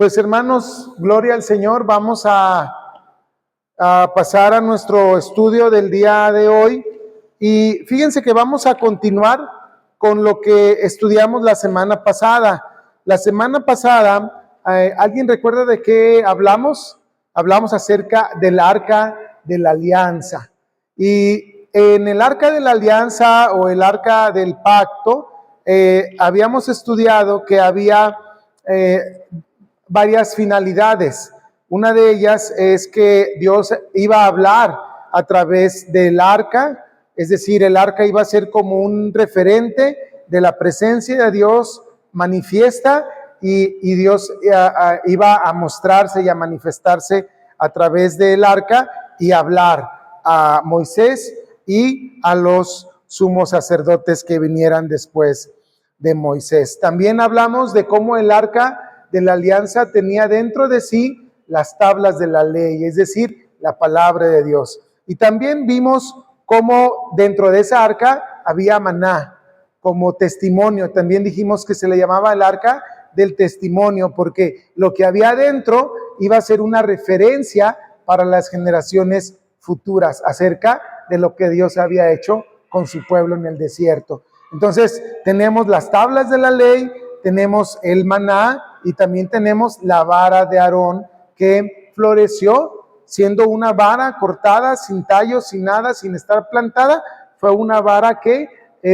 Pues hermanos, gloria al Señor. Vamos a pasar a nuestro estudio del día de hoy. Y fíjense que vamos a continuar con lo que estudiamos la semana pasada. La semana pasada, ¿alguien recuerda de qué hablamos? Hablamos acerca del Arca de la Alianza. Y en el Arca de la Alianza o el Arca del Pacto, habíamos estudiado que había varias finalidades. Una de ellas es que Dios iba a hablar a través del arca, es decir, el arca iba a ser como un referente de la presencia de Dios manifiesta y Dios iba a mostrarse y a manifestarse a través del arca y hablar a Moisés y a los sumos sacerdotes que vinieran después de Moisés. También hablamos de cómo el arca de la alianza tenía dentro de sí las tablas de la ley, es decir, la palabra de Dios. Y también vimos cómo dentro de esa arca había maná como testimonio. También dijimos que se le llamaba el arca del testimonio porque lo que había dentro iba a ser una referencia para las generaciones futuras acerca de lo que Dios había hecho con su pueblo en el desierto. Entonces tenemos las tablas de la ley, tenemos el maná y también tenemos la vara de Aarón que floreció siendo una vara cortada, sin tallos, sin nada, sin estar plantada. Fue una vara que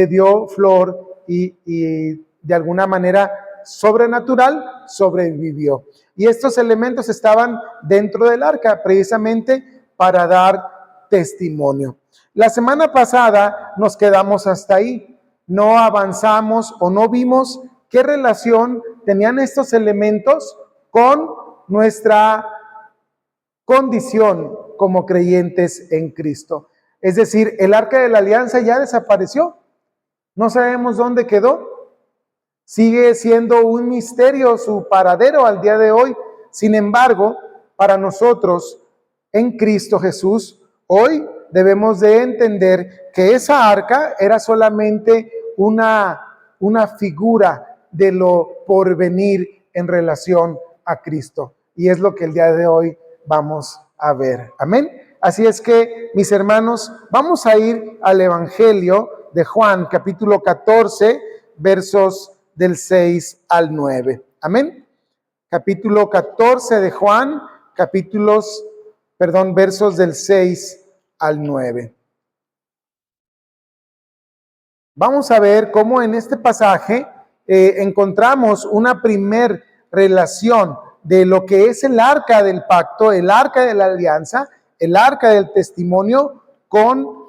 dio flor y de alguna manera sobrenatural sobrevivió. Y estos elementos estaban dentro del arca precisamente para dar testimonio. La semana pasada nos quedamos hasta ahí. No avanzamos o no vimos qué relación tenían estos elementos con nuestra condición como creyentes en Cristo. Es decir, el arca de la alianza ya desapareció. No sabemos dónde quedó. Sigue siendo un misterio su paradero al día de hoy. Sin embargo, para nosotros en Cristo Jesús, hoy debemos de entender que esa arca era solamente una figura de lo por venir en relación a Cristo. Y es lo que el día de hoy vamos a ver. Amén. Así es que, mis hermanos, vamos a ir al Evangelio de Juan, capítulo 14, versos del 6 al 9. Amén. Capítulo 14 de Juan, versos del 6 al 9. Vamos a ver cómo en este pasaje encontramos una primer relación de lo que es el arca del pacto, el arca de la alianza, el arca del testimonio con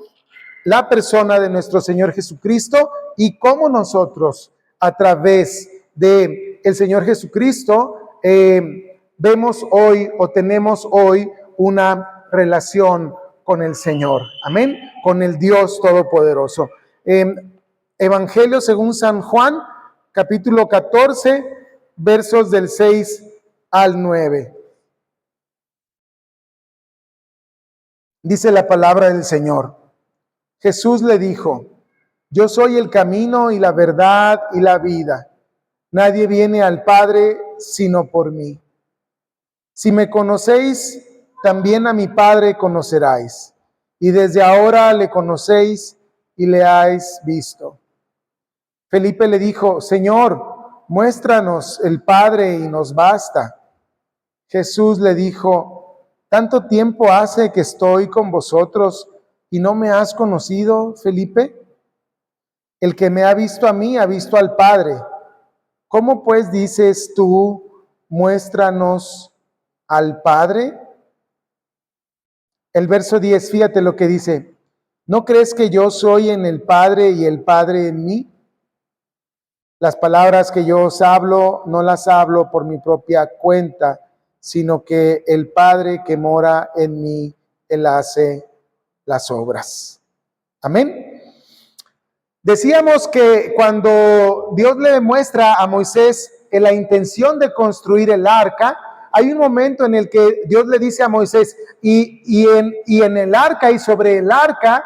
la persona de nuestro Señor Jesucristo y cómo nosotros a través de el Señor Jesucristo vemos hoy o tenemos hoy una relación con el Señor. Amén. Con el Dios Todopoderoso. Evangelio según San Juan, capítulo 14, versos del 6 al 9. Dice la palabra del Señor. Jesús le dijo: yo soy el camino y la verdad y la vida. Nadie viene al Padre sino por mí. Si me conocéis, también a mi Padre conoceráis. Y desde ahora le conocéis y le habéis visto. Felipe le dijo: Señor, muéstranos el Padre y nos basta. Jesús le dijo: ¿tanto tiempo hace que estoy con vosotros y no me has conocido, Felipe? El que me ha visto a mí ha visto al Padre. ¿Cómo pues dices tú, muéstranos al Padre? El verso 10, fíjate lo que dice: ¿no crees que yo soy en el Padre y el Padre en mí? Las palabras que yo os hablo, no las hablo por mi propia cuenta, sino que el Padre que mora en mí, Él hace las obras. Amén. Decíamos que cuando Dios le demuestra a Moisés la intención de construir el arca, hay un momento en el que Dios le dice a Moisés, y en el arca y sobre el arca,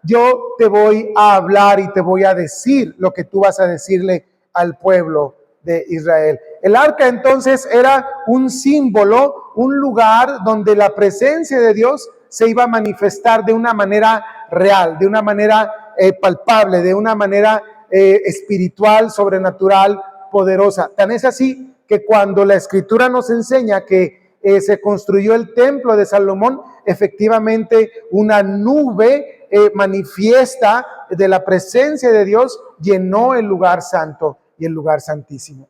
yo te voy a hablar y te voy a decir lo que tú vas a decirle al pueblo de Israel. El arca entonces era un símbolo, un lugar donde la presencia de Dios se iba a manifestar de una manera real, de una manera palpable, de una manera espiritual, sobrenatural, poderosa. Tan es así que cuando la Escritura nos enseña que se construyó el templo de Salomón, efectivamente una nube manifiesta de la presencia de Dios llenó el lugar santo y el lugar santísimo.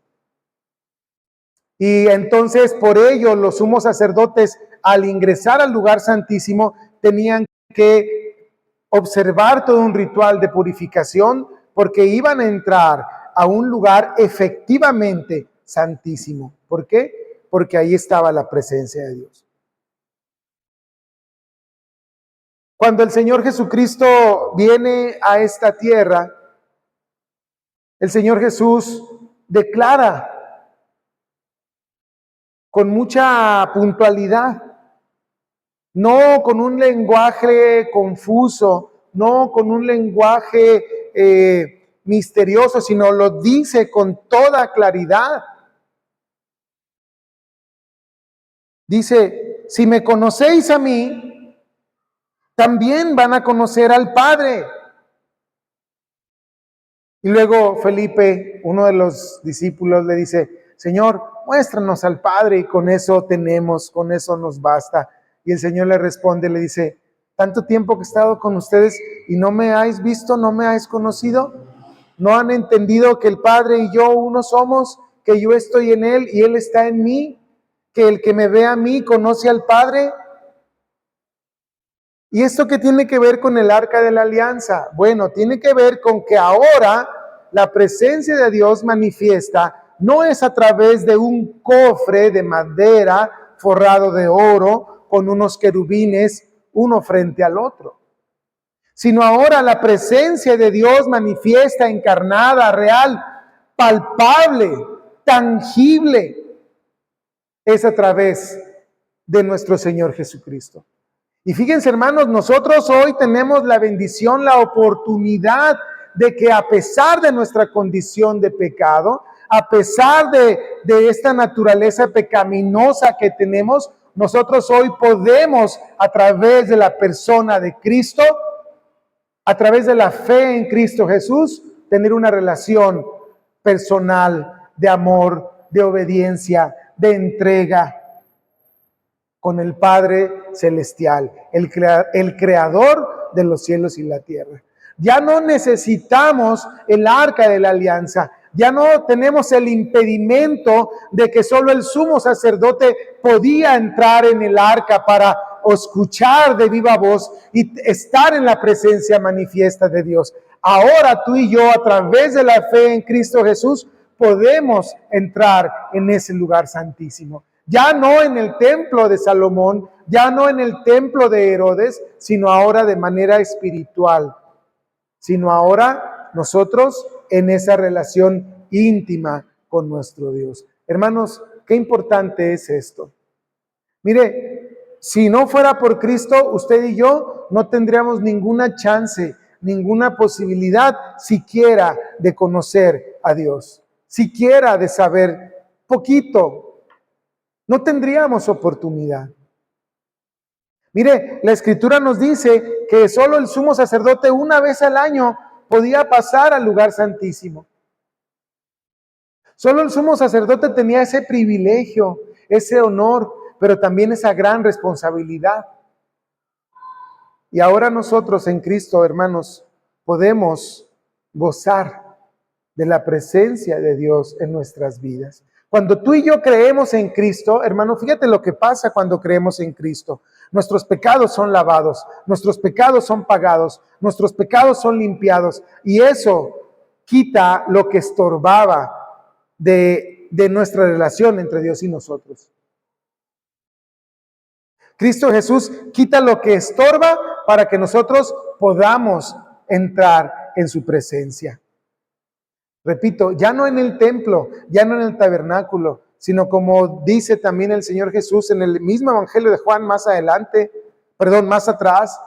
Y entonces por ello los sumos sacerdotes al ingresar al lugar santísimo tenían que observar todo un ritual de purificación porque iban a entrar a un lugar efectivamente santísimo. ¿Por qué? Porque ahí estaba la presencia de Dios. Cuando el Señor Jesucristo viene a esta tierra, el Señor Jesús declara con mucha puntualidad, no con un lenguaje confuso, no con un lenguaje misterioso, sino lo dice con toda claridad. Dice, si me conocéis a mí, también van a conocer al Padre. Y luego Felipe, uno de los discípulos, le dice, Señor, muéstranos al Padre y con eso tenemos, con eso nos basta. Y el Señor le responde, le dice, tanto tiempo que he estado con ustedes y no me habéis visto, no me habéis conocido, no han entendido que el Padre y yo uno somos, que yo estoy en Él y Él está en mí, que el que me ve a mí conoce al Padre. ¿Y esto qué tiene que ver con el arca de la alianza? Bueno, tiene que ver con que ahora la presencia de Dios manifiesta no es a través de un cofre de madera forrado de oro con unos querubines uno frente al otro, sino ahora la presencia de Dios manifiesta, encarnada, real, palpable, tangible, es a través de nuestro Señor Jesucristo. Y fíjense, hermanos, nosotros hoy tenemos la bendición, la oportunidad de que a pesar de nuestra condición de pecado, a pesar de esta naturaleza pecaminosa que tenemos, nosotros hoy podemos, a través de la persona de Cristo, a través de la fe en Cristo Jesús, tener una relación personal de amor, de obediencia, de entrega con el Padre Celestial, el creador de los cielos y la tierra. Ya no necesitamos el arca de la alianza, ya no tenemos el impedimento de que solo el sumo sacerdote podía entrar en el arca para escuchar de viva voz y estar en la presencia manifiesta de Dios. Ahora tú y yo, a través de la fe en Cristo Jesús, podemos entrar en ese lugar santísimo. Ya no en el templo de Salomón, ya no en el templo de Herodes, sino ahora de manera espiritual, sino ahora nosotros en esa relación íntima con nuestro Dios. Hermanos, qué importante es esto. Mire, si no fuera por Cristo, usted y yo no tendríamos ninguna chance, ninguna posibilidad siquiera de conocer a Dios, siquiera de saber poquito. No tendríamos oportunidad. Mire, la Escritura nos dice que solo el sumo sacerdote una vez al año podía pasar al lugar santísimo. Solo el sumo sacerdote tenía ese privilegio, ese honor, pero también esa gran responsabilidad. Y ahora nosotros en Cristo, hermanos, podemos gozar de la presencia de Dios en nuestras vidas. Cuando tú y yo creemos en Cristo, hermano, fíjate lo que pasa cuando creemos en Cristo. Nuestros pecados son lavados, nuestros pecados son pagados, nuestros pecados son limpiados. Y eso quita lo que estorbaba de nuestra relación entre Dios y nosotros. Cristo Jesús quita lo que estorba para que nosotros podamos entrar en su presencia. Repito, ya no en el templo, ya no en el tabernáculo, sino como dice también el Señor Jesús en el mismo Evangelio de Juan más atrás,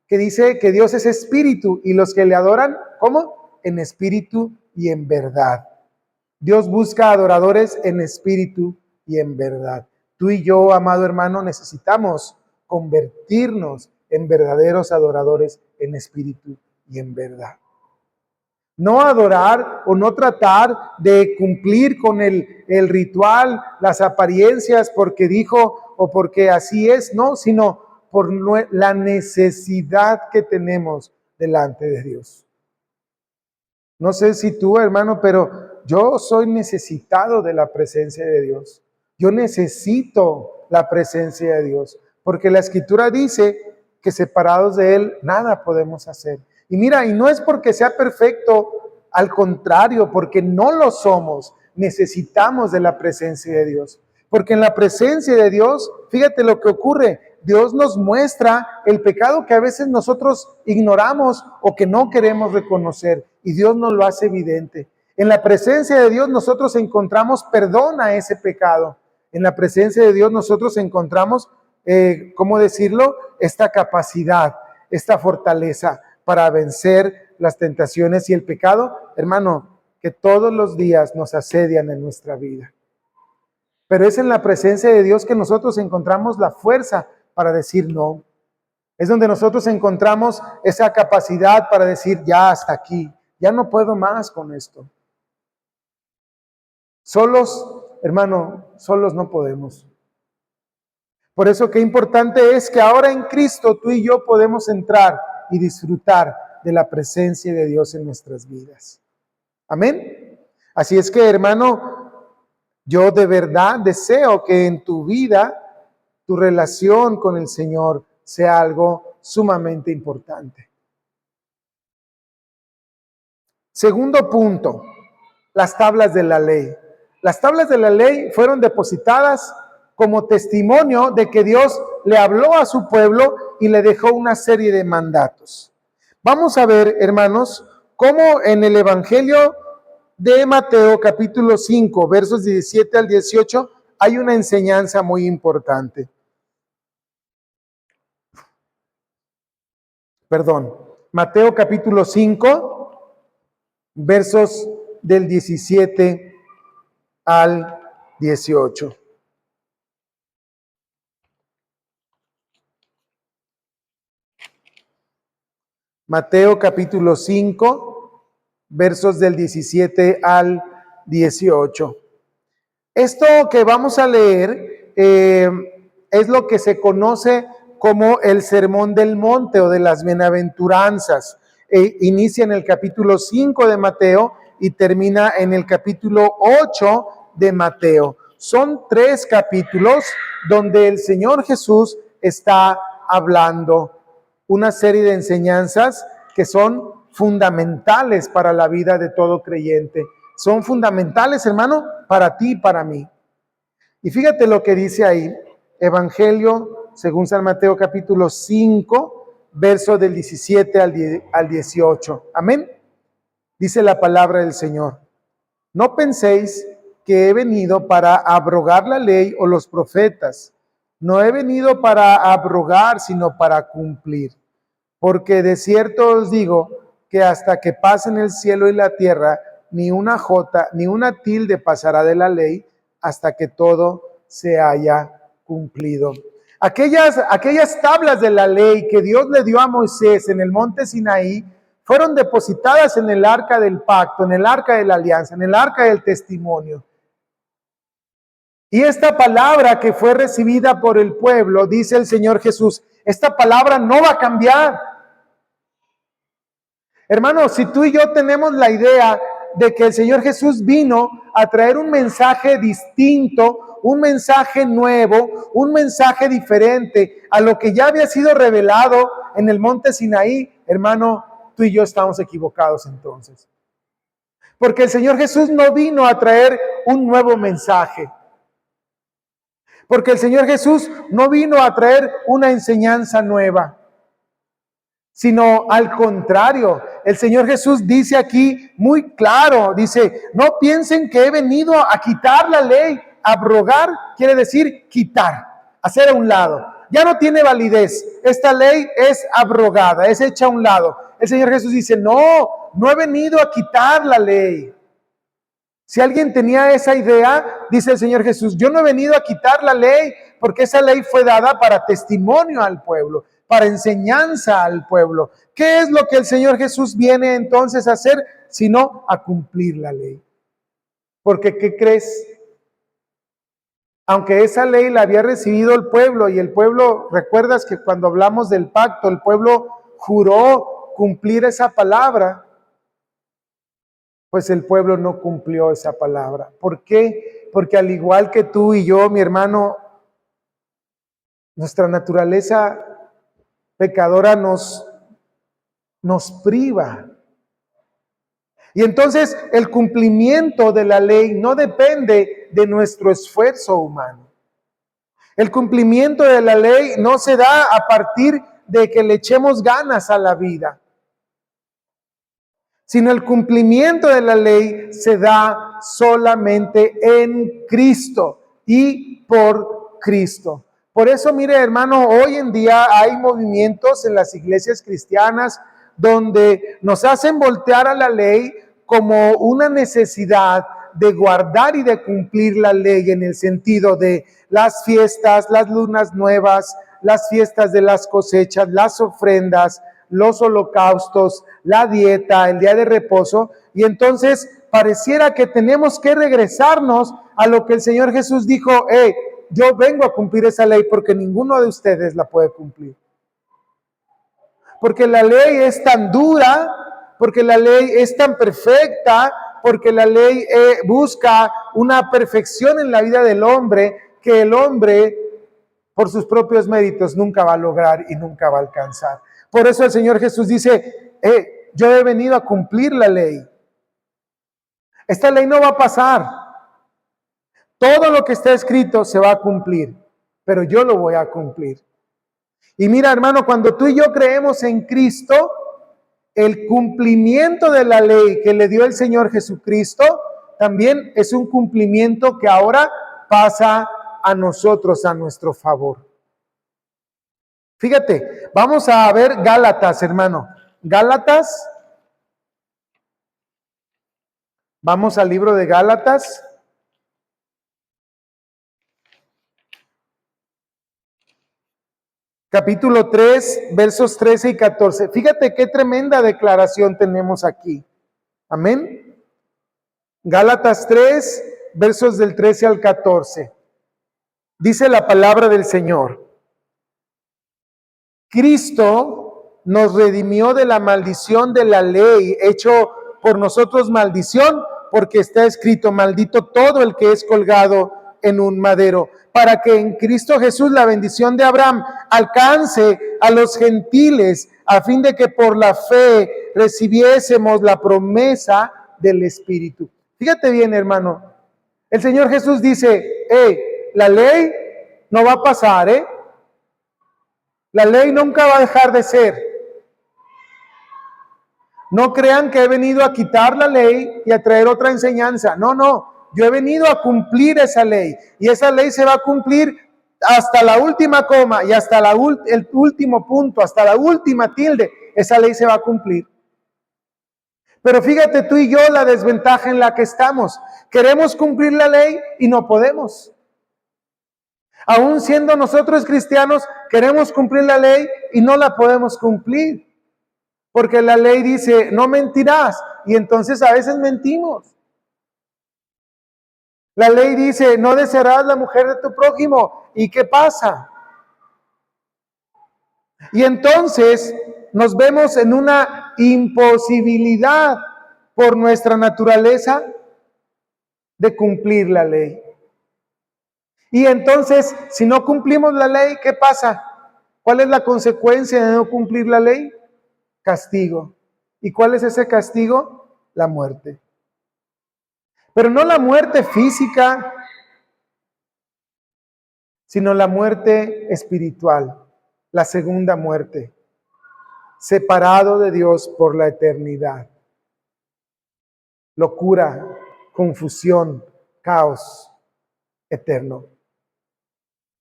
que dice que Dios es espíritu y los que le adoran, ¿cómo? En espíritu y en verdad. Dios busca adoradores en espíritu y en verdad. Tú y yo, amado hermano, necesitamos convertirnos en verdaderos adoradores en espíritu y en verdad. No adorar o no tratar de cumplir con el ritual, las apariencias, porque dijo o porque así es, no, sino por la necesidad que tenemos delante de Dios. No sé si tú, hermano, pero yo soy necesitado de la presencia de Dios. Yo necesito la presencia de Dios, porque la Escritura dice que separados de Él nada podemos hacer. Y mira, y no es porque sea perfecto, al contrario, porque no lo somos, necesitamos de la presencia de Dios. Porque en la presencia de Dios, fíjate lo que ocurre, Dios nos muestra el pecado que a veces nosotros ignoramos o que no queremos reconocer, y Dios nos lo hace evidente. En la presencia de Dios nosotros encontramos perdón a ese pecado. En la presencia de Dios nosotros encontramos, ¿cómo decirlo? Esta capacidad, esta fortaleza para vencer las tentaciones y el pecado, hermano, que todos los días nos asedian en nuestra vida. Pero es en la presencia de Dios que nosotros encontramos la fuerza para decir no. Es donde nosotros encontramos esa capacidad para decir ya hasta aquí, ya no puedo más con esto. Solos, hermano, solos no podemos. Por eso qué importante es que ahora en Cristo tú y yo podemos entrar y disfrutar de la presencia de Dios en nuestras vidas. Amén. Así es que, hermano, yo de verdad deseo que en tu vida tu relación con el Señor sea algo sumamente importante. Segundo punto, las tablas de la ley. Las tablas de la ley fueron depositadas como testimonio de que Dios le habló a su pueblo y le dejó una serie de mandatos. Vamos a ver, hermanos, cómo en el Evangelio de Mateo capítulo 5, versos 17 al 18, hay una enseñanza muy importante. Mateo capítulo 5, versos del 17 al 18. Mateo capítulo 5, versos del 17 al 18. Esto que vamos a leer es lo que se conoce como el Sermón del Monte o de las Bienaventuranzas. Inicia en el capítulo 5 de Mateo y termina en el capítulo 8 de Mateo. Son 3 capítulos donde el Señor Jesús está hablando una serie de enseñanzas que son fundamentales para la vida de todo creyente. Son fundamentales, hermano, para ti y para mí. Y fíjate lo que dice ahí, Evangelio según San Mateo capítulo 5, verso del 17 al 18. Amén. Dice la palabra del Señor. No penséis que he venido para abrogar la ley o los profetas. No he venido para abrogar, sino para cumplir. Porque de cierto os digo que hasta que pasen el cielo y la tierra, ni una jota, ni una tilde pasará de la ley hasta que todo se haya cumplido. Aquellas tablas de la ley que Dios le dio a Moisés en el monte Sinaí fueron depositadas en el arca del pacto, en el arca de la alianza, en el arca del testimonio. Y esta palabra que fue recibida por el pueblo, dice el Señor Jesús, esta palabra no va a cambiar. Hermanos, si tú y yo tenemos la idea de que el Señor Jesús vino a traer un mensaje distinto, un mensaje nuevo, un mensaje diferente a lo que ya había sido revelado en el monte Sinaí, hermano, tú y yo estamos equivocados entonces. Porque el Señor Jesús no vino a traer un nuevo mensaje. Porque el Señor Jesús no vino a traer una enseñanza nueva, sino al contrario. El Señor Jesús dice aquí muy claro, dice, no piensen que he venido a quitar la ley. Abrogar quiere decir quitar, hacer a un lado. Ya no tiene validez. Esta ley es abrogada, es hecha a un lado. El Señor Jesús dice, no he venido a quitar la ley, Si alguien tenía esa idea, dice el Señor Jesús, yo no he venido a quitar la ley, porque esa ley fue dada para testimonio al pueblo, para enseñanza al pueblo. ¿Qué es lo que el Señor Jesús viene entonces a hacer? Sino a cumplir la ley. Porque, ¿qué crees? Aunque esa ley la había recibido el pueblo, y el pueblo, recuerdas que cuando hablamos del pacto, el pueblo juró cumplir esa palabra, pues el pueblo no cumplió esa palabra. ¿Por qué? Porque al igual que tú y yo, mi hermano, nuestra naturaleza pecadora nos priva. Y entonces el cumplimiento de la ley no depende de nuestro esfuerzo humano. El cumplimiento de la ley no se da a partir de que le echemos ganas a la vida, sino el cumplimiento de la ley se da solamente en Cristo y por Cristo. Por eso, mire, hermano, hoy en día hay movimientos en las iglesias cristianas donde nos hacen voltear a la ley como una necesidad de guardar y de cumplir la ley, en el sentido de las fiestas, las lunas nuevas, las fiestas de las cosechas, las ofrendas, los holocaustos, la dieta, el día de reposo. Y entonces pareciera que tenemos que regresarnos a lo que el Señor Jesús dijo: yo vengo a cumplir esa ley porque ninguno de ustedes la puede cumplir. Porque la ley es tan dura, porque la ley es tan perfecta, porque la ley busca una perfección en la vida del hombre que el hombre, por sus propios méritos, nunca va a lograr y nunca va a alcanzar. Por eso el Señor Jesús dice: yo he venido a cumplir la ley. Esta ley no va a pasar. Todo lo que está escrito se va a cumplir, pero yo lo voy a cumplir. Y mira, hermano, cuando tú y yo creemos en Cristo, el cumplimiento de la ley que le dio el Señor Jesucristo también es un cumplimiento que ahora pasa a nosotros, a nuestro favor. Fíjate, vamos a ver Gálatas, hermano. Gálatas. Vamos al libro de Gálatas. Capítulo 3, versos 13 y 14. Fíjate qué tremenda declaración tenemos aquí. Amén. Gálatas 3, versos del 13 al 14. Dice la palabra del Señor: Cristo nos redimió de la maldición de la ley, hecho por nosotros maldición, porque está escrito: maldito todo el que es colgado en un madero, para que en Cristo Jesús la bendición de Abraham alcance a los gentiles, a fin de que por la fe recibiésemos la promesa del Espíritu. Fíjate bien, hermano. El Señor Jesús dice: la ley no va a pasar, La ley nunca va a dejar de ser. No crean que he venido a quitar la ley y a traer otra enseñanza. No. Yo he venido a cumplir esa ley. Y esa ley se va a cumplir hasta la última coma y hasta el último punto, hasta la última tilde. Esa ley se va a cumplir. Pero fíjate tú y yo la desventaja en la que estamos. Queremos cumplir la ley y no podemos. Aún siendo nosotros cristianos, queremos cumplir la ley y no la podemos cumplir. Porque la ley dice: no mentirás, y entonces a veces mentimos. La ley dice: no desearás la mujer de tu prójimo, ¿y qué pasa? Y entonces nos vemos en una imposibilidad por nuestra naturaleza de cumplir la ley. Y entonces, si no cumplimos la ley, ¿qué pasa? ¿Cuál es la consecuencia de no cumplir la ley? Castigo. ¿Y cuál es ese castigo? La muerte. Pero no la muerte física, sino la muerte espiritual, la segunda muerte, separado de Dios por la eternidad. Locura, confusión, caos eterno.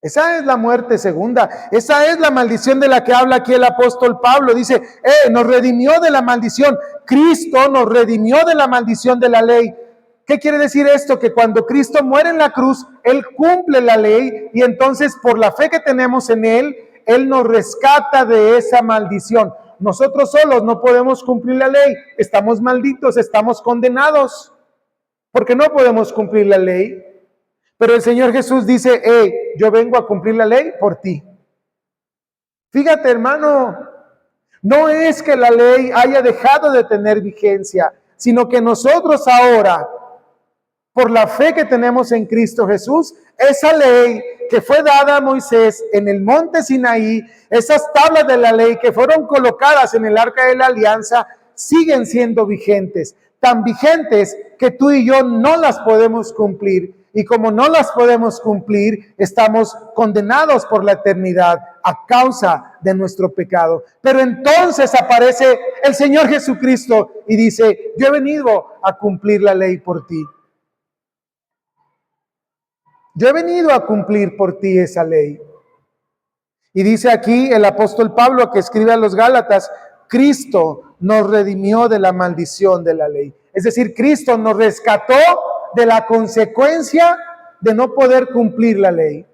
Esa es la muerte segunda. Esa es la maldición de la que habla aquí el apóstol Pablo. Dice: nos redimió de la maldición. Cristo nos redimió de la maldición de la ley. ¿Qué quiere decir esto? Que cuando Cristo muere en la cruz, Él cumple la ley y entonces por la fe que tenemos en Él, Él nos rescata de esa maldición. Nosotros solos no podemos cumplir la ley, estamos malditos, estamos condenados, porque no podemos cumplir la ley. Pero el Señor Jesús dice, hey, yo vengo a cumplir la ley por ti. Fíjate, hermano, no es que la ley haya dejado de tener vigencia, sino que nosotros ahora, por la fe que tenemos en Cristo Jesús, esa ley que fue dada a Moisés en el monte Sinaí, esas tablas de la ley que fueron colocadas en el arca de la alianza, siguen siendo vigentes, tan vigentes que tú y yo no las podemos cumplir. Y como no las podemos cumplir, estamos condenados por la eternidad a causa de nuestro pecado. Pero entonces aparece el Señor Jesucristo y dice, yo he venido a cumplir la ley por ti. Yo he venido a cumplir por ti esa ley. Y dice aquí el apóstol Pablo que escribe a los Gálatas, Cristo nos redimió de la maldición de la ley. Es decir, Cristo nos rescató de la consecuencia de no poder cumplir la ley.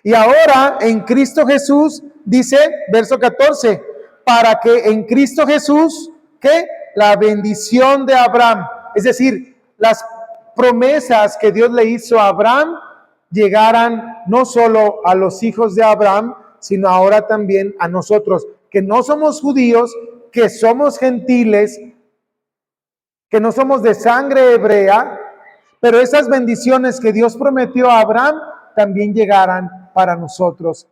Y ahora en Cristo Jesús, dice, verso 14, para que en Cristo Jesús, ¿qué? La bendición de Abraham, es decir, las promesas que Dios le hizo a Abraham llegaran no solo a los hijos de Abraham, sino ahora también a nosotros, que no somos judíos, que somos gentiles, que no somos de sangre hebrea, pero esas bendiciones que Dios prometió a Abraham también llegaran para nosotros.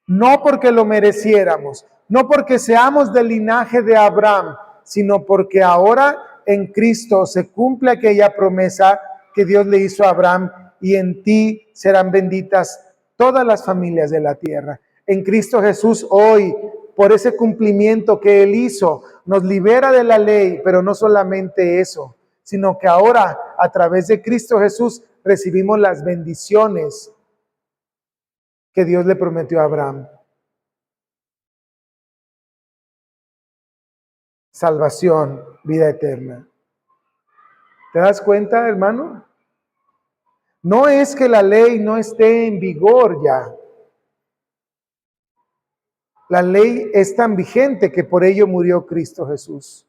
No porque lo mereciéramos, no porque seamos del linaje de Abraham, sino porque ahora en Cristo se cumple aquella promesa que Dios le hizo a Abraham, y en ti serán benditas todas las familias de la tierra. En Cristo Jesús hoy, por ese cumplimiento que Él hizo, nos libera de la ley, pero no solamente eso, sino que ahora a través de Cristo Jesús recibimos las bendiciones que Dios le prometió a Abraham. Salvación, vida eterna. ¿Te das cuenta, hermano? No es que la ley no esté en vigor ya. La ley es tan vigente que por ello murió Cristo Jesús.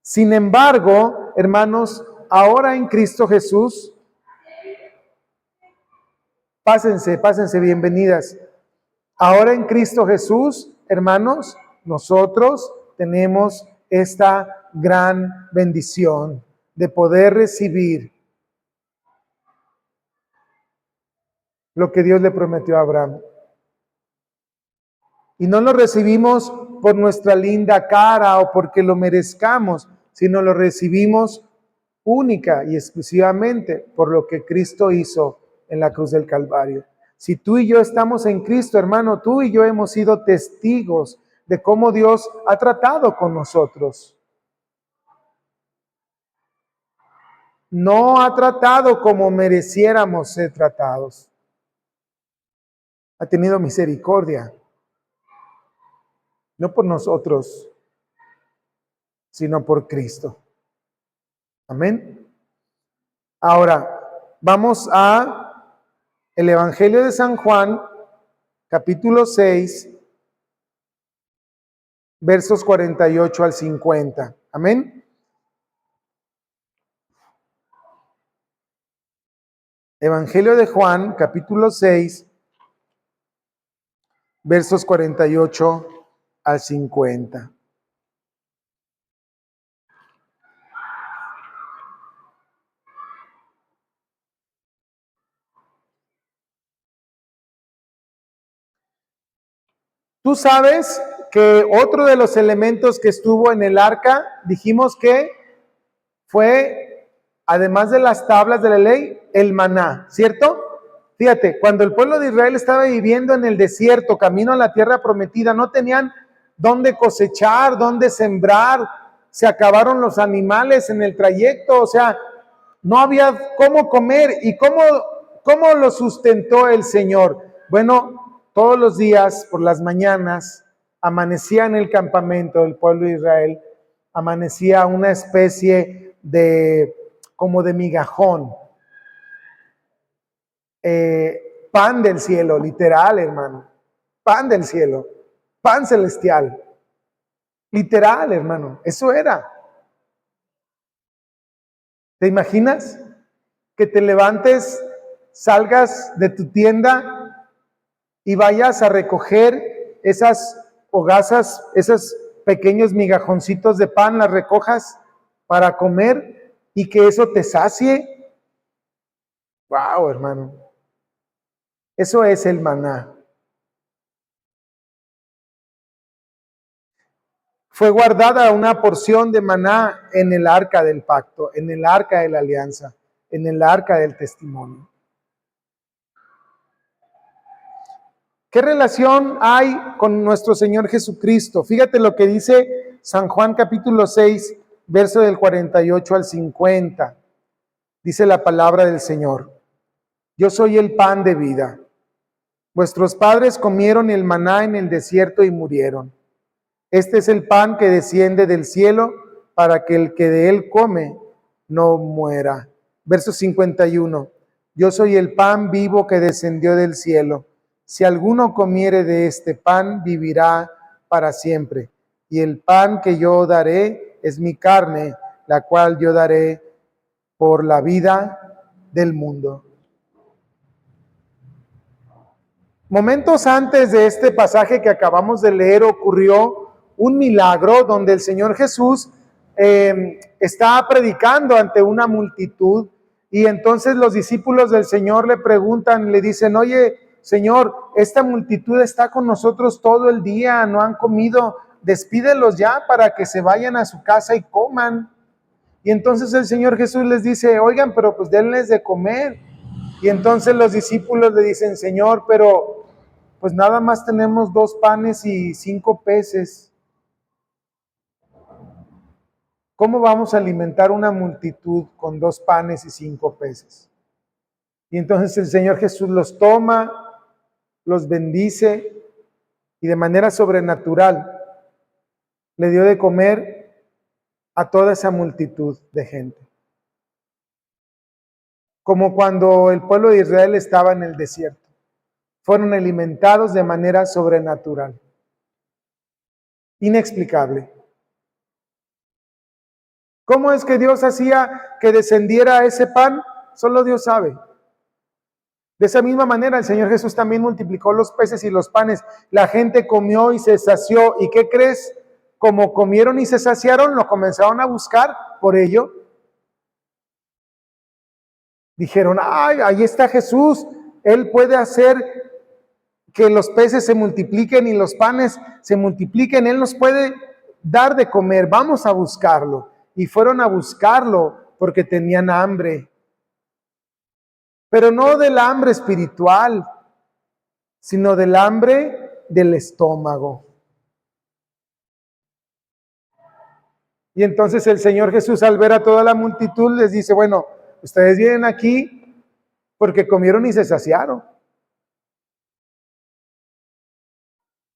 Sin embargo, hermanos, ahora en Cristo Jesús, pásense, bienvenidas. Ahora en Cristo Jesús, hermanos, nosotros tenemos esta gran bendición de poder recibir lo que Dios le prometió a Abraham. Y no lo recibimos por nuestra linda cara o porque lo merezcamos, sino lo recibimos única y exclusivamente por lo que Cristo hizo en la cruz del Calvario. Si tú y yo estamos en Cristo, hermano, tú y yo hemos sido testigos de cómo Dios ha tratado con nosotros. No ha tratado como mereciéramos ser tratados. Ha tenido misericordia. No por nosotros, sino por Cristo. Amén. Ahora, vamos a el Evangelio de San Juan, capítulo 6, versos 48 al 50. Amén. Evangelio de Juan, capítulo 6, versos 48 al 50. Tú sabes que otro de los elementos que estuvo en el arca, dijimos que fue, además de las tablas de la ley, el maná, ¿cierto? Fíjate, cuando el pueblo de Israel estaba viviendo en el desierto, camino a la tierra prometida, no tenían dónde cosechar, dónde sembrar, se acabaron los animales en el trayecto, o sea, no había cómo comer. ¿Y cómo lo sustentó el Señor? Bueno, todos los días, por las mañanas, amanecía en el campamento del pueblo de Israel, amanecía una especie de, como de migajón, pan del cielo, literal, hermano, pan del cielo, pan celestial, literal, hermano, eso era. ¿Te imaginas? Que te levantes, salgas de tu tienda y vayas a recoger esas hogazas, esos pequeños migajoncitos de pan, las recojas para comer y que eso te sacie. Wow, hermano. Eso es el maná. Fue guardada una porción de maná en el arca del pacto, en el arca de la alianza, en el arca del testimonio. ¿Qué relación hay con nuestro Señor Jesucristo? Fíjate lo que dice San Juan capítulo 6, verso del 48 al 50. Dice la palabra del Señor: Yo soy el pan de vida. Vuestros padres comieron el maná en el desierto y murieron. Este es el pan que desciende del cielo para que el que de él come no muera. Verso 51. Yo soy el pan vivo que descendió del cielo. Si alguno comiere de este pan, vivirá para siempre. Y el pan que yo daré es mi carne, la cual yo daré por la vida del mundo. Momentos antes de este pasaje que acabamos de leer ocurrió un milagro donde el Señor Jesús está predicando ante una multitud y entonces los discípulos del Señor le preguntan, le dicen: oye, Señor, esta multitud está con nosotros todo el día, no han comido, despídelos ya para que se vayan a su casa y coman. Y entonces el Señor Jesús les dice: oigan, pero pues denles de comer. Y entonces los discípulos le dicen: Señor, pero pues nada más tenemos 2 panes y 5 peces. ¿Cómo vamos a alimentar una multitud con 2 panes y 5 peces? Y entonces el Señor Jesús los toma, los bendice y de manera sobrenatural le dio de comer a toda esa multitud de gente. Como cuando el pueblo de Israel estaba en el desierto. Fueron alimentados de manera sobrenatural. Inexplicable. ¿Cómo es que Dios hacía que descendiera ese pan? Solo Dios sabe. De esa misma manera el Señor Jesús también multiplicó los peces y los panes. La gente comió y se sació. ¿Y qué crees? Como comieron y se saciaron, lo comenzaron a buscar por ello. Dijeron: ay, ahí está Jesús. Él puede hacer que los peces se multipliquen y los panes se multipliquen. Él nos puede dar de comer. Vamos a buscarlo. Y fueron a buscarlo porque tenían hambre. Pero no del hambre espiritual, sino del hambre del estómago. Y entonces el Señor Jesús, al ver a toda la multitud, les dice: bueno, ustedes vienen aquí porque comieron y se saciaron.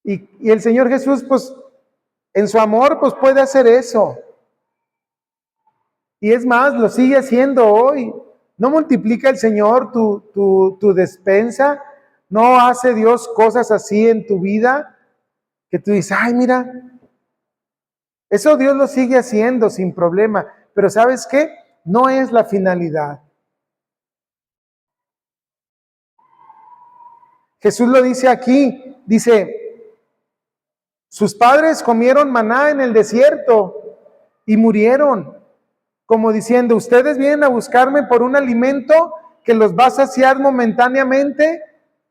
Y el Señor Jesús, pues, en su amor, pues puede hacer eso. Y es más, lo sigue haciendo hoy. ¿No multiplica el Señor tu despensa? ¿No hace Dios cosas así en tu vida? Que tú dices: ay, mira, eso Dios lo sigue haciendo sin problema. Pero ¿sabes qué? No es la finalidad. Jesús lo dice aquí, dice: sus padres comieron maná en el desierto y murieron. Como diciendo: ustedes vienen a buscarme por un alimento que los va a saciar momentáneamente,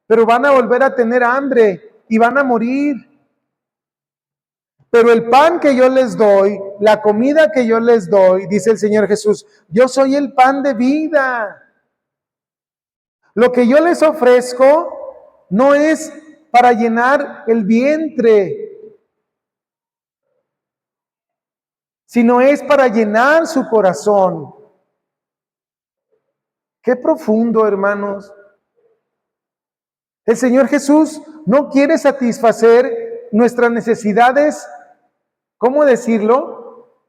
pero van a volver a tener hambre y van a morir. Pero el pan que yo les doy, la comida que yo les doy, dice el Señor Jesús, yo soy el pan de vida. Lo que yo les ofrezco no es para llenar el vientre, sino es para llenar su corazón. Qué profundo, hermanos. El Señor Jesús no quiere satisfacer nuestras necesidades, ¿cómo decirlo?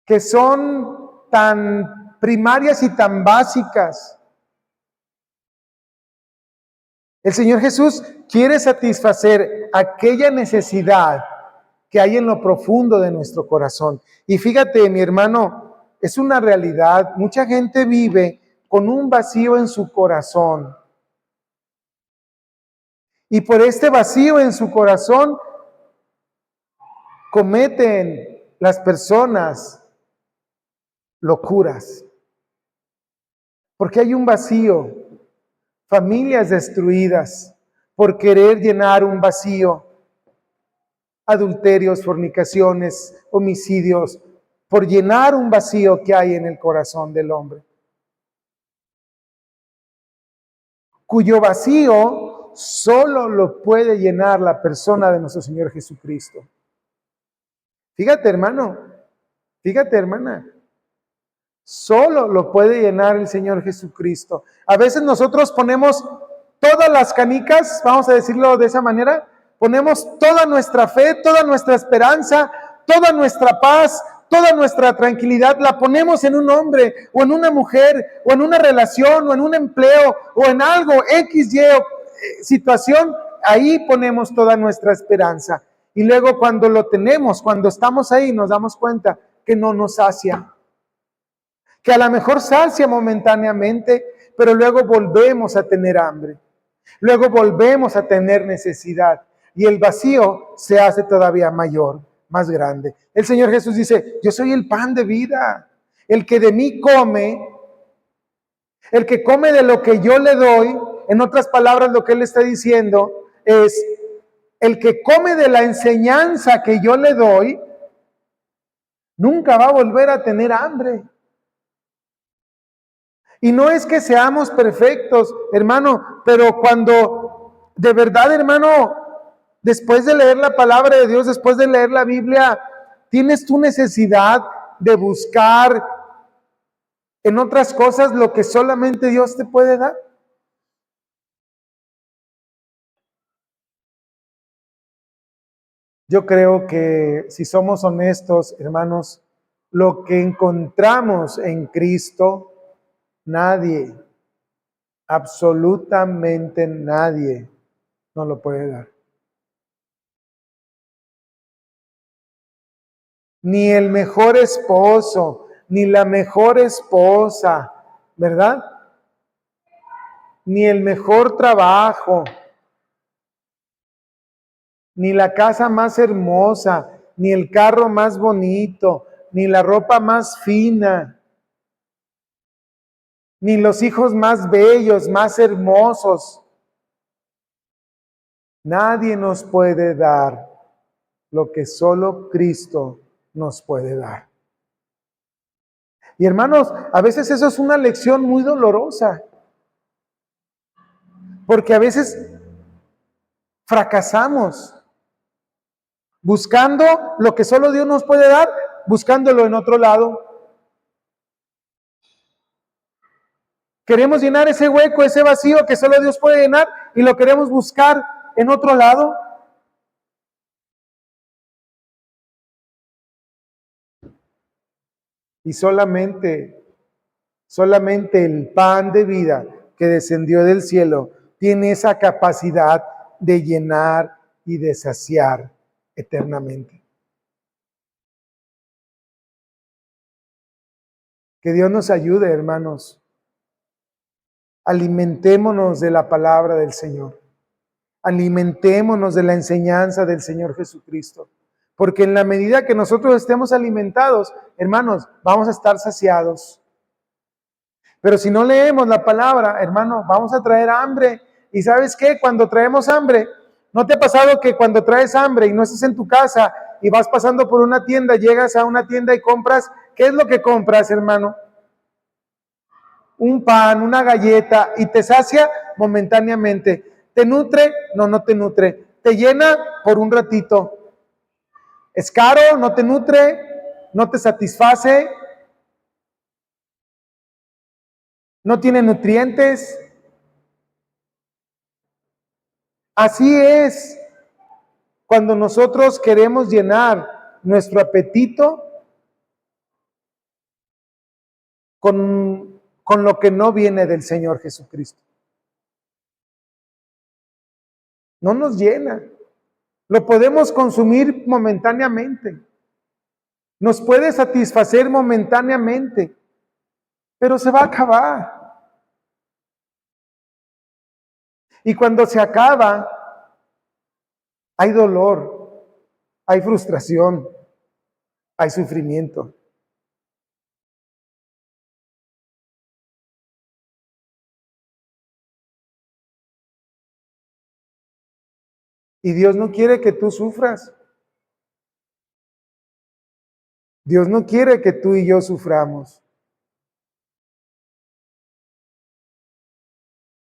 que son tan primarias y tan básicas. El Señor Jesús quiere satisfacer aquella necesidad que hay en lo profundo de nuestro corazón. Y fíjate, mi hermano, es una realidad. Mucha gente vive con un vacío en su corazón. Y por este vacío en su corazón cometen las personas locuras. Porque hay un vacío, familias destruidas por querer llenar un vacío, adulterios, fornicaciones, homicidios, por llenar un vacío que hay en el corazón del hombre, cuyo vacío solo lo puede llenar la persona de nuestro Señor Jesucristo. Fíjate, hermano, fíjate, hermana, solo lo puede llenar el Señor Jesucristo. A veces nosotros ponemos todas las canicas, vamos a decirlo de esa manera, ponemos toda nuestra fe, toda nuestra esperanza, toda nuestra paz, toda nuestra tranquilidad, la ponemos en un hombre o en una mujer o en una relación o en un empleo o en algo, X, Y situación, ahí ponemos toda nuestra esperanza. Y luego cuando lo tenemos, cuando estamos ahí, nos damos cuenta que no nos sacia, que a lo mejor sacia momentáneamente, pero luego volvemos a tener hambre, luego volvemos a tener necesidad y el vacío se hace todavía mayor, más grande. El Señor Jesús dice, yo soy el pan de vida, el que de mí come, el que come de lo que yo le doy. En otras palabras, lo que Él está diciendo es, el que come de la enseñanza que yo le doy, nunca va a volver a tener hambre. Y no es que seamos perfectos, hermano, pero cuando de verdad, hermano, después de leer la palabra de Dios, después de leer la Biblia, tienes tu necesidad de buscar en otras cosas lo que solamente Dios te puede dar. Yo creo que si somos honestos, hermanos, lo que encontramos en Cristo, nadie, absolutamente nadie, nos lo puede dar. Ni el mejor esposo, ni la mejor esposa, ¿verdad? Ni el mejor trabajo, ni la casa más hermosa, ni el carro más bonito, ni la ropa más fina, ni los hijos más bellos, más hermosos. Nadie nos puede dar lo que solo Cristo nos puede dar. Y hermanos, a veces eso es una lección muy dolorosa, porque a veces fracasamos buscando lo que solo Dios nos puede dar, buscándolo en otro lado. Queremos llenar ese hueco, ese vacío que solo Dios puede llenar y lo queremos buscar en otro lado. Y solamente el pan de vida que descendió del cielo tiene esa capacidad de llenar y de saciar eternamente. Que Dios nos ayude, hermanos. Alimentémonos de la palabra del Señor. Alimentémonos de la enseñanza del Señor Jesucristo. Porque en la medida que nosotros estemos alimentados, hermanos, vamos a estar saciados. Pero si no leemos la palabra, hermano, vamos a traer hambre. ¿Y sabes qué? Cuando traemos hambre, ¿no te ha pasado que cuando traes hambre y no estás en tu casa y vas pasando por una tienda, llegas a una tienda y compras? ¿Qué es lo que compras, hermano? Un pan, una galleta, y te sacia momentáneamente. ¿Te nutre? No, no te nutre. Te llena por un ratito. ¿Es caro? ¿No te nutre? ¿No te satisface? ¿No tiene nutrientes? Así es cuando nosotros queremos llenar nuestro apetito con lo que no viene del Señor Jesucristo. No nos llena. Lo podemos consumir momentáneamente. Nos puede satisfacer momentáneamente, pero se va a acabar. Y cuando se acaba, hay dolor, hay frustración, hay sufrimiento. Y Dios no quiere que tú sufras. Dios no quiere que tú y yo suframos.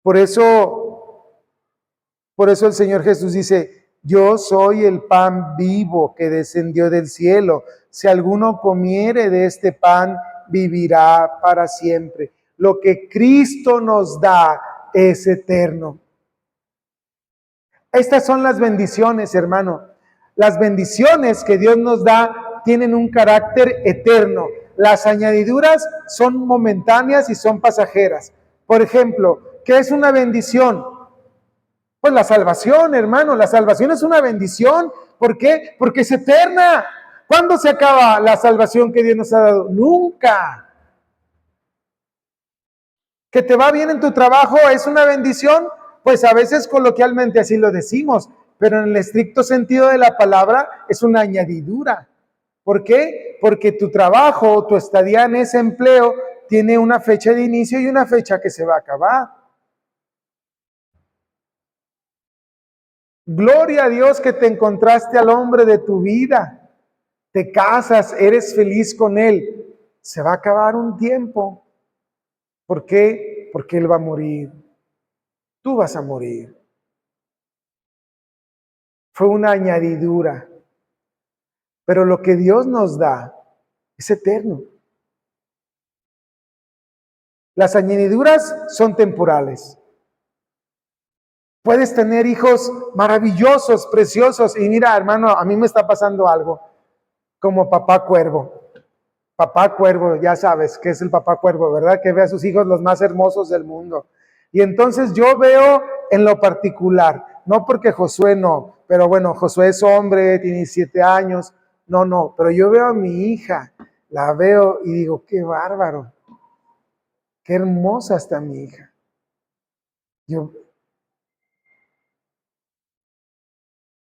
Por eso el Señor Jesús dice, yo soy el pan vivo que descendió del cielo. Si alguno comiere de este pan, vivirá para siempre. Lo que Cristo nos da es eterno. Estas son las bendiciones, hermano. Las bendiciones que Dios nos da tienen un carácter eterno. Las añadiduras son momentáneas y son pasajeras. Por ejemplo, ¿qué es una bendición? Pues la salvación, hermano. La salvación es una bendición. ¿Por qué? Porque es eterna. ¿Cuándo se acaba la salvación que Dios nos ha dado? Nunca. ¿Que te va bien en tu trabajo es una bendición? Pues a veces coloquialmente así lo decimos, pero en el estricto sentido de la palabra es una añadidura. ¿Por qué? Porque tu trabajo, tu estadía en ese empleo tiene una fecha de inicio y una fecha que se va a acabar. Gloria a Dios que te encontraste al hombre de tu vida. Te casas, eres feliz con él. Se va a acabar un tiempo. ¿Por qué? Porque él va a morir. Tú vas a morir. Fue una añadidura. Pero lo que Dios nos da es eterno. Las añadiduras son temporales. Puedes tener hijos maravillosos, preciosos. Y mira, hermano, a mí me está pasando algo como papá cuervo. Papá cuervo, ya sabes qué es el papá cuervo, ¿verdad? Que ve a sus hijos los más hermosos del mundo. Y entonces yo veo en lo particular, no porque Josué no, pero bueno, Josué es hombre, tiene 7 años, no, pero yo veo a mi hija, la veo y digo, qué bárbaro, qué hermosa está mi hija.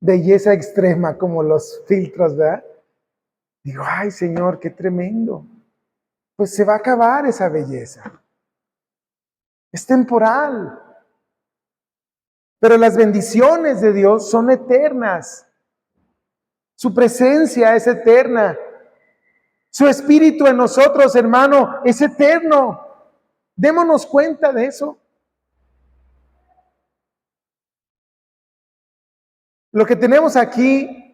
Belleza extrema como los filtros, ¿verdad? Digo, ay Señor, qué tremendo. Pues se va a acabar esa belleza. Es temporal. Pero las bendiciones de Dios son eternas. Su presencia es eterna. Su espíritu en nosotros, hermano, es eterno. Démonos cuenta de eso. Lo que tenemos aquí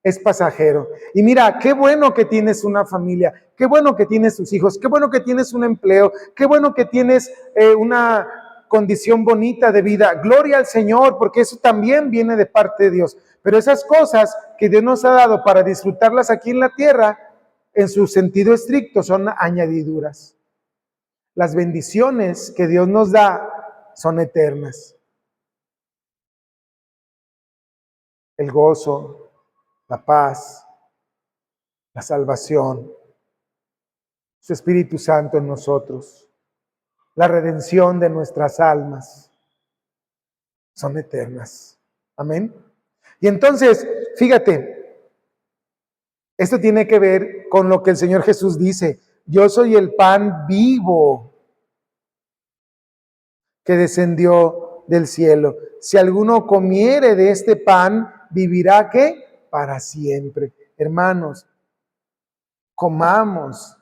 es pasajero. Y mira, qué bueno que tienes una familia, qué bueno que tienes tus hijos, qué bueno que tienes un empleo, qué bueno que tienes una condición bonita de vida. Gloria al Señor, porque eso también viene de parte de Dios. Pero esas cosas que Dios nos ha dado para disfrutarlas aquí en la tierra, en su sentido estricto, son añadiduras. Las bendiciones que Dios nos da son eternas. El gozo, la paz, la salvación, su Espíritu Santo en nosotros, la redención de nuestras almas, son eternas. Amén. Y entonces, fíjate, esto tiene que ver con lo que el Señor Jesús dice, yo soy el pan vivo que descendió del cielo. Si alguno comiere de este pan, vivirá ¿qué? Para siempre. Hermanos, comamos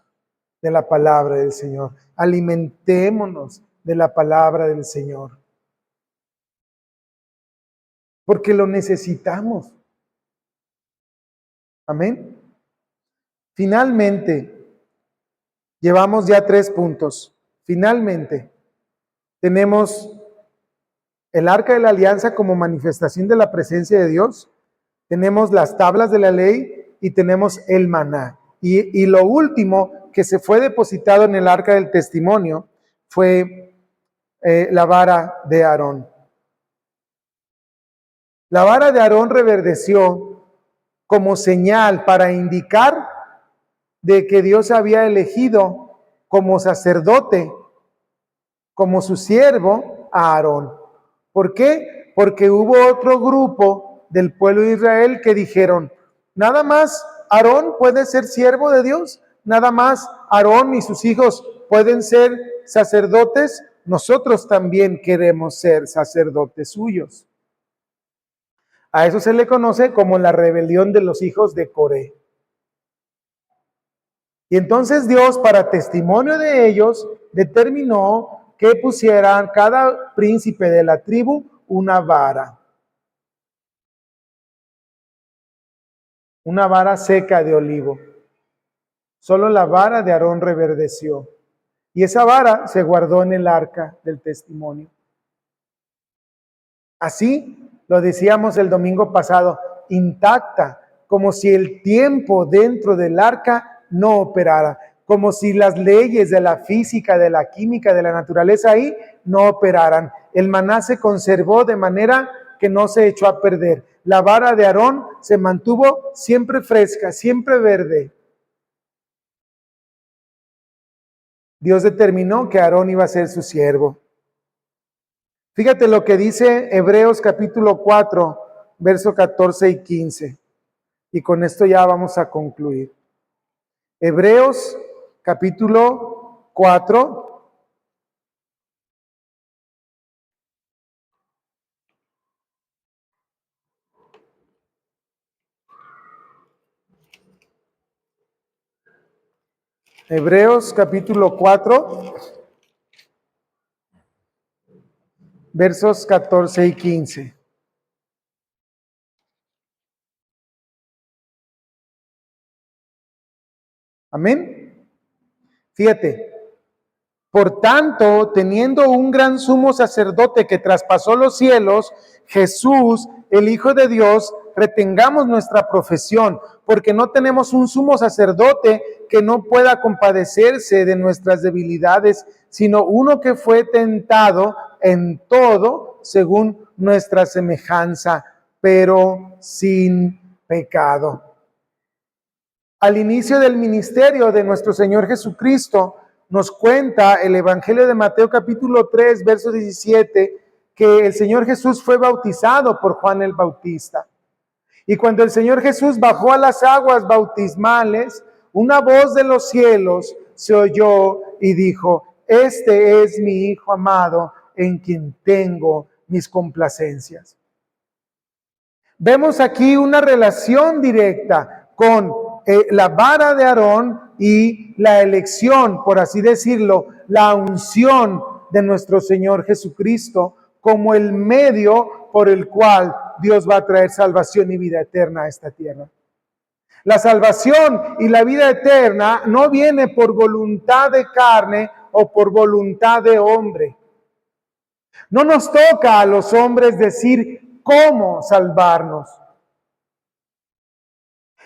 de la palabra del Señor. Alimentémonos de la palabra del Señor. Porque lo necesitamos. Amén. Finalmente, llevamos ya 3 puntos. Finalmente, tenemos el arca de la alianza como manifestación de la presencia de Dios. Tenemos las tablas de la ley y tenemos el maná. Y lo último, que se fue depositado en el arca del testimonio fue la vara de Aarón. La vara de Aarón reverdeció como señal para indicar de que Dios había elegido como sacerdote, como su siervo, a Aarón. ¿Por qué? Porque hubo otro grupo del pueblo de Israel que dijeron, nada más Aarón puede ser siervo de Dios, nada más Aarón y sus hijos pueden ser sacerdotes, nosotros también queremos ser sacerdotes suyos. A eso se le conoce como la rebelión de los hijos de Coré. Y entonces Dios, para testimonio de ellos, determinó que pusieran cada príncipe de la tribu una vara seca de olivo. Solo la vara de Aarón reverdeció. Y esa vara se guardó en el arca del testimonio. Así, lo decíamos el domingo pasado, intacta, como si el tiempo dentro del arca no operara, como si las leyes de la física, de la química, de la naturaleza ahí no operaran. El maná se conservó de manera que no se echó a perder. La vara de Aarón se mantuvo siempre fresca, siempre verde. Dios determinó que Aarón iba a ser su siervo. Fíjate lo que dice Hebreos capítulo 4, verso 14 y 15. Y con esto ya vamos a concluir. Hebreos capítulo 4. Hebreos capítulo 4, versos 14 y 15. Amén. Fíjate. Por tanto, teniendo un gran sumo sacerdote que traspasó los cielos, Jesús, el Hijo de Dios, retengamos nuestra profesión, porque no tenemos un sumo sacerdote que no pueda compadecerse de nuestras debilidades, sino uno que fue tentado en todo según nuestra semejanza, pero sin pecado. Al inicio del ministerio de nuestro Señor Jesucristo, nos cuenta el Evangelio de Mateo capítulo 3, verso 17, que el Señor Jesús fue bautizado por Juan el Bautista. Y cuando el Señor Jesús bajó a las aguas bautismales, una voz de los cielos se oyó y dijo, este es mi Hijo amado en quien tengo mis complacencias. Vemos aquí una relación directa con la vara de Aarón y la elección, por así decirlo, la unción de nuestro Señor Jesucristo como el medio por el cual Dios va a traer salvación y vida eterna a esta tierra. La salvación y la vida eterna no viene por voluntad de carne o por voluntad de hombre. No nos toca a los hombres decir cómo salvarnos.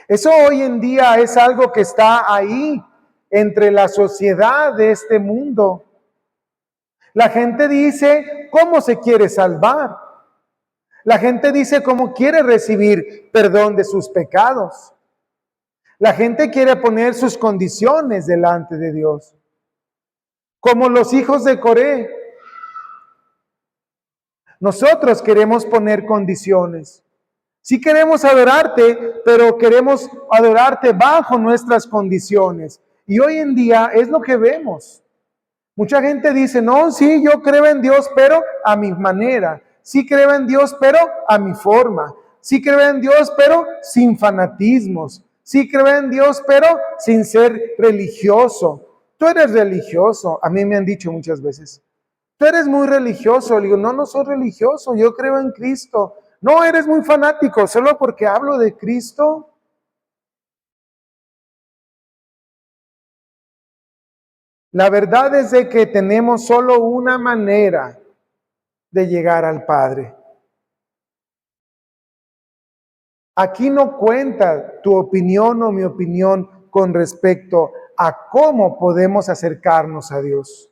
Eso hoy en día es algo que está ahí entre la sociedad de este mundo. La gente dice cómo se quiere salvar. La gente dice cómo quiere recibir perdón de sus pecados. La gente quiere poner sus condiciones delante de Dios. Como los hijos de Coré. Nosotros queremos poner condiciones. Sí queremos adorarte, pero queremos adorarte bajo nuestras condiciones. Y hoy en día es lo que vemos. Mucha gente dice, no, sí, yo creo en Dios, pero a mi manera. Sí creo en Dios, pero a mi forma. Sí creo en Dios, pero sin fanatismos. Sí creo en Dios, pero sin ser religioso. Tú eres religioso, a mí me han dicho muchas veces. Tú eres muy religioso. Le digo, no, no soy religioso, yo creo en Cristo. No, eres muy fanático, solo porque hablo de Cristo. La verdad es de que tenemos solo una manera de llegar al Padre. Aquí no cuenta tu opinión o mi opinión con respecto a cómo podemos acercarnos a Dios.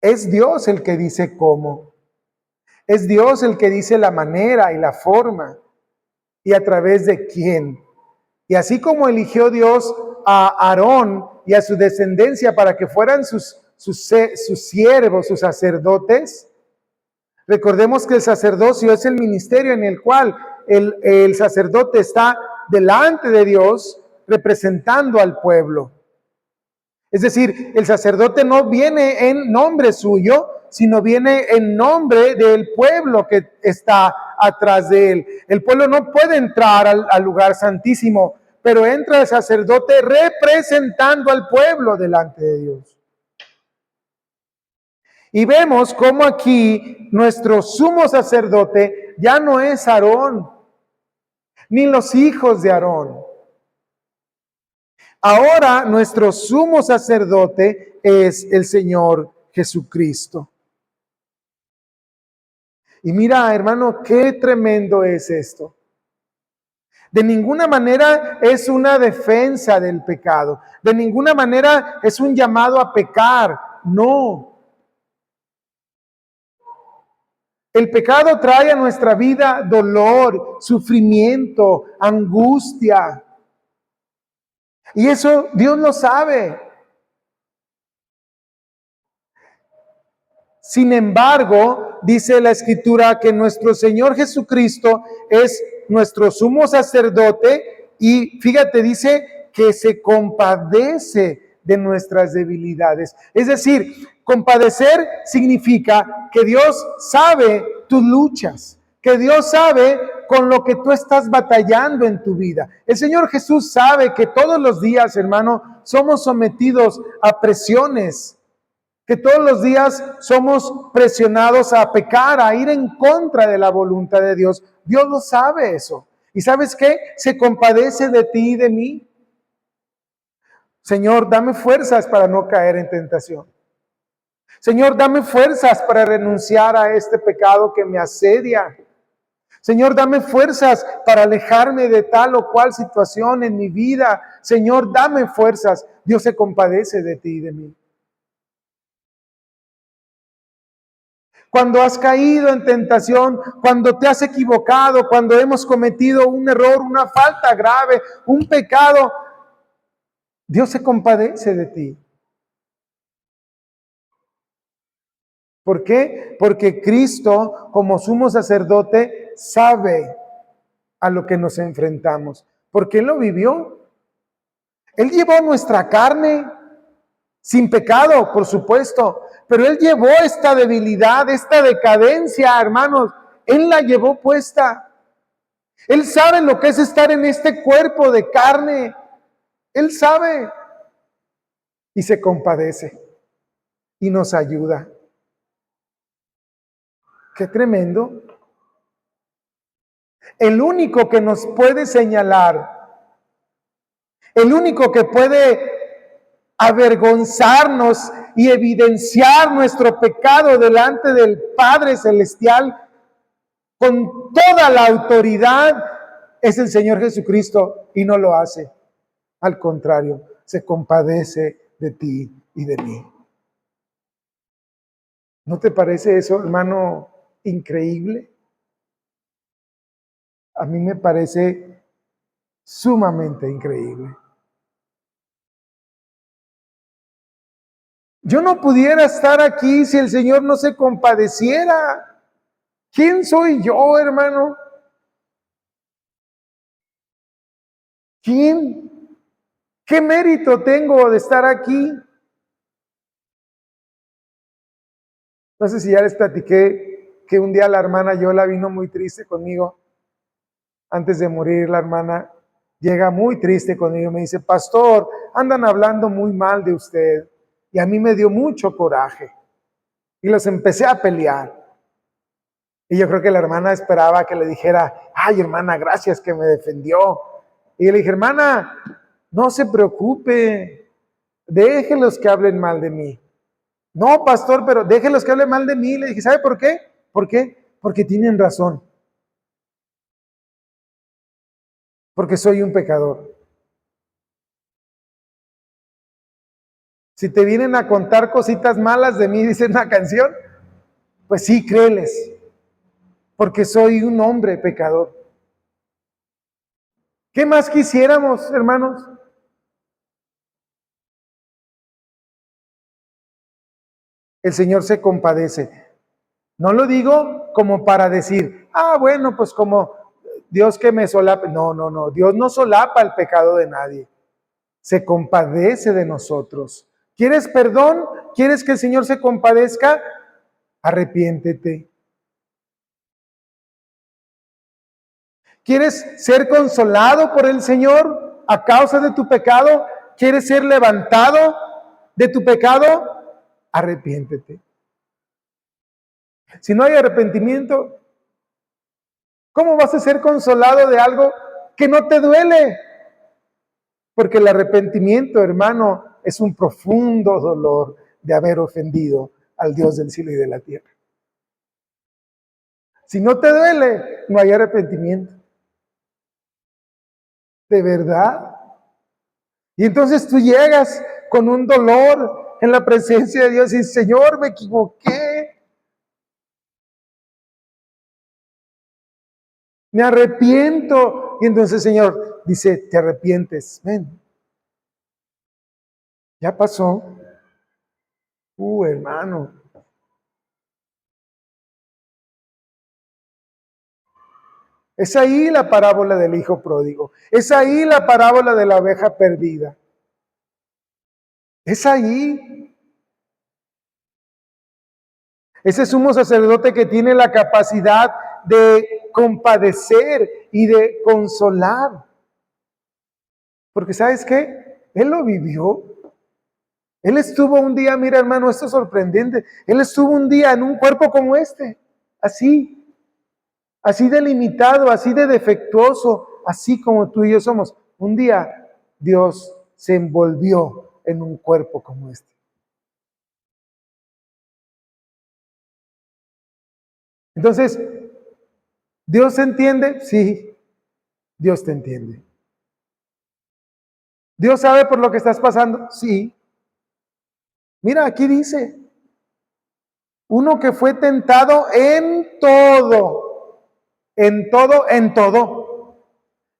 Es Dios el que dice cómo. Es Dios el que dice la manera y la forma y a través de quién. Y así como eligió Dios a Aarón y a su descendencia para que fueran sus siervos, sus sacerdotes, recordemos que el sacerdocio es el ministerio en el cual el sacerdote está delante de Dios representando al pueblo. Es decir, el sacerdote no viene en nombre suyo, sino viene en nombre del pueblo que está atrás de él. El pueblo no puede entrar al lugar santísimo, pero entra el sacerdote representando al pueblo delante de Dios. Y vemos cómo aquí nuestro sumo sacerdote ya no es Aarón, ni los hijos de Aarón. Ahora nuestro sumo sacerdote es el Señor Jesucristo. Y mira, hermano, qué tremendo es esto. De ninguna manera es una defensa del pecado. De ninguna manera es un llamado a pecar. No. El pecado trae a nuestra vida dolor, sufrimiento, angustia. Y eso Dios lo sabe. Sin embargo, dice la Escritura que nuestro Señor Jesucristo es nuestro sumo sacerdote y fíjate, dice que se compadece de nuestras debilidades. Es decir, compadecer significa que Dios sabe tus luchas, que Dios sabe con lo que tú estás batallando en tu vida. El Señor Jesús sabe que todos los días, hermano, somos sometidos a presiones, que todos los días somos presionados a pecar, a ir en contra de la voluntad de Dios. Dios lo sabe eso. ¿Y sabes qué? Se compadece de ti y de mí. Señor, dame fuerzas para no caer en tentación. Señor, dame fuerzas para renunciar a este pecado que me asedia. Señor, dame fuerzas para alejarme de tal o cual situación en mi vida. Señor, dame fuerzas. Dios se compadece de ti y de mí. Cuando has caído en tentación, cuando te has equivocado, cuando hemos cometido un error, una falta grave, un pecado, Dios se compadece de ti. ¿Por qué? Porque Cristo, como sumo sacerdote, sabe a lo que nos enfrentamos. Porque Él lo vivió. Él llevó nuestra carne, sin pecado, por supuesto, pero Él llevó esta debilidad, esta decadencia, hermanos, Él la llevó puesta. Él sabe lo que es estar en este cuerpo de carne. Él sabe y se compadece y nos ayuda. Qué tremendo. El único que nos puede señalar, el único que puede avergonzarnos y evidenciar nuestro pecado delante del Padre Celestial con toda la autoridad es el Señor Jesucristo y no lo hace. Al contrario, se compadece de ti y de mí. ¿No te parece eso, hermano, increíble? A mí me parece sumamente increíble. Yo no pudiera estar aquí si el Señor no se compadeciera. ¿Quién soy yo, hermano? ¿Quién? ¿Qué mérito tengo de estar aquí? No sé si ya les platiqué que un día la hermana Yola vino muy triste conmigo. Antes de morir, la hermana llega muy triste conmigo. Me dice, pastor, andan hablando muy mal de usted. Y a mí me dio mucho coraje. Y los empecé a pelear. Y yo creo que la hermana esperaba que le dijera, ay, hermana, gracias que me defendió. Y yo le dije, hermana, no se preocupe. Déjelos que hablen mal de mí. No, pastor, pero déjenlos que hablen mal de mí. Le dije, ¿sabe por qué? ¿Por qué? Porque tienen razón. porque soy un pecador. Si te vienen a contar cositas malas de mí, dice una canción, pues sí, créeles, porque soy un hombre pecador. ¿Qué más quisiéramos, hermanos? El Señor se compadece. No lo digo como para decir, bueno, pues como Dios que me solapa. No, no, no. Dios no solapa el pecado de nadie. Se compadece de nosotros. ¿Quieres perdón? ¿Quieres que el Señor se compadezca? Arrepiéntete. ¿Quieres ser consolado por el Señor a causa de tu pecado? ¿Quieres ser levantado de tu pecado? Arrepiéntete. Si no hay arrepentimiento, ¿cómo vas a ser consolado de algo que no te duele? Porque el arrepentimiento, hermano, es un profundo dolor de haber ofendido al Dios del cielo y de la tierra. Si no te duele, no hay arrepentimiento. ¿De verdad? Y entonces tú llegas con un dolor en la presencia de Dios y dices, Señor, me equivoqué. Me arrepiento. Y entonces el Señor dice, te arrepientes. Ven. Ya pasó. Hermano. Es ahí la parábola del hijo pródigo. Es ahí la parábola de la oveja perdida. Es ahí. Ese sumo sacerdote que tiene la capacidad de compadecer y de consolar. Porque ¿sabes qué? Él lo vivió. Él estuvo un día, mira hermano, esto es sorprendente. Él estuvo un día en un cuerpo como este. Así de limitado, así de defectuoso, así como tú y yo somos. Un día Dios se envolvió en un cuerpo como este. Entonces, ¿Dios se entiende? Sí, Dios te entiende. ¿Dios sabe por lo que estás pasando? Sí. Mira, aquí dice, uno que fue tentado en todo, en todo, en todo.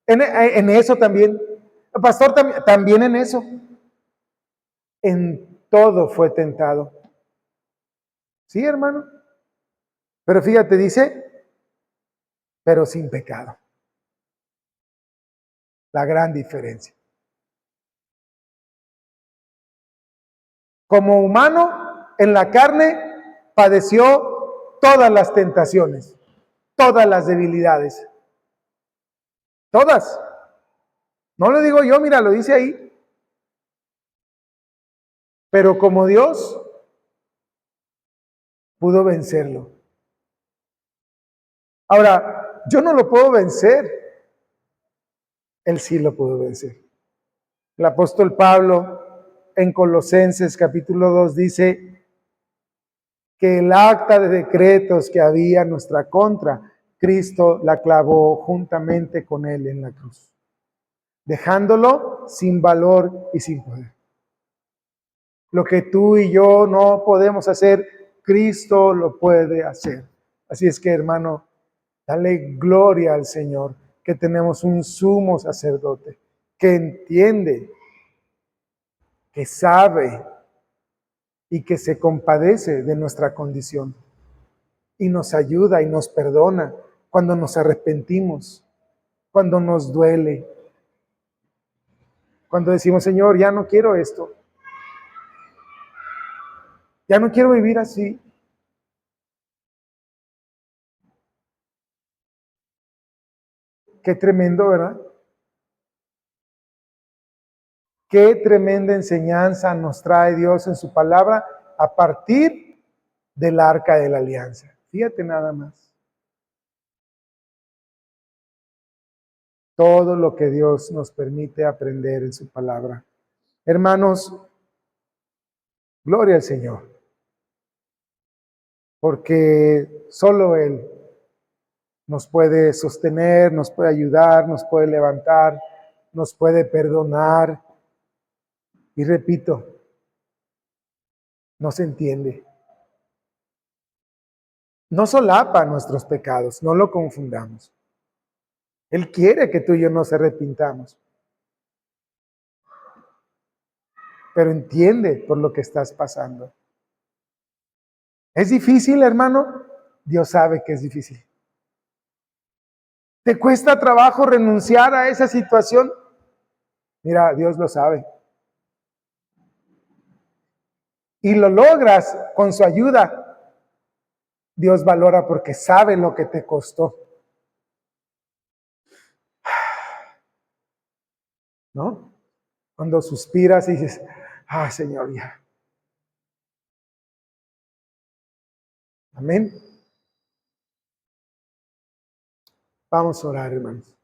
En eso también. El pastor también en eso. En todo fue tentado. ¿Sí, hermano? Pero fíjate, dice, pero sin pecado. La gran diferencia. Como humano, en la carne, padeció todas las tentaciones, todas las debilidades. Todas. No lo digo yo, mira, lo dice ahí. Pero como Dios, pudo vencerlo. Ahora, yo no lo puedo vencer. Él sí lo pudo vencer. El apóstol Pablo en Colosenses capítulo 2 dice que el acta de decretos que había en nuestra contra, Cristo la clavó juntamente con él en la cruz, dejándolo sin valor y sin poder. Lo que tú y yo no podemos hacer, Cristo lo puede hacer. Así es que, hermano, dale gloria al Señor, que tenemos un sumo sacerdote que entiende, que sabe y que se compadece de nuestra condición y nos ayuda y nos perdona cuando nos arrepentimos, cuando nos duele, cuando decimos, Señor, ya no quiero esto, ya no quiero vivir así. Qué tremendo, ¿verdad? Qué tremenda enseñanza nos trae Dios en su palabra a partir del arca de la alianza. Fíjate nada más. Todo lo que Dios nos permite aprender en su palabra. Hermanos, gloria al Señor, porque solo Él nos puede sostener, nos puede ayudar, nos puede levantar, nos puede perdonar. Y repito, no se entiende. No solapa nuestros pecados, no lo confundamos. Él quiere que tú y yo nos arrepintamos. Pero entiende por lo que estás pasando. ¿Es difícil, hermano? Dios sabe que es difícil. ¿Te cuesta trabajo renunciar a esa situación? Mira, Dios lo sabe. Y lo logras con su ayuda. Dios valora porque sabe lo que te costó. ¿No? Cuando suspiras y dices, Señor, ya. Amén. Vamos a orar, hermanos.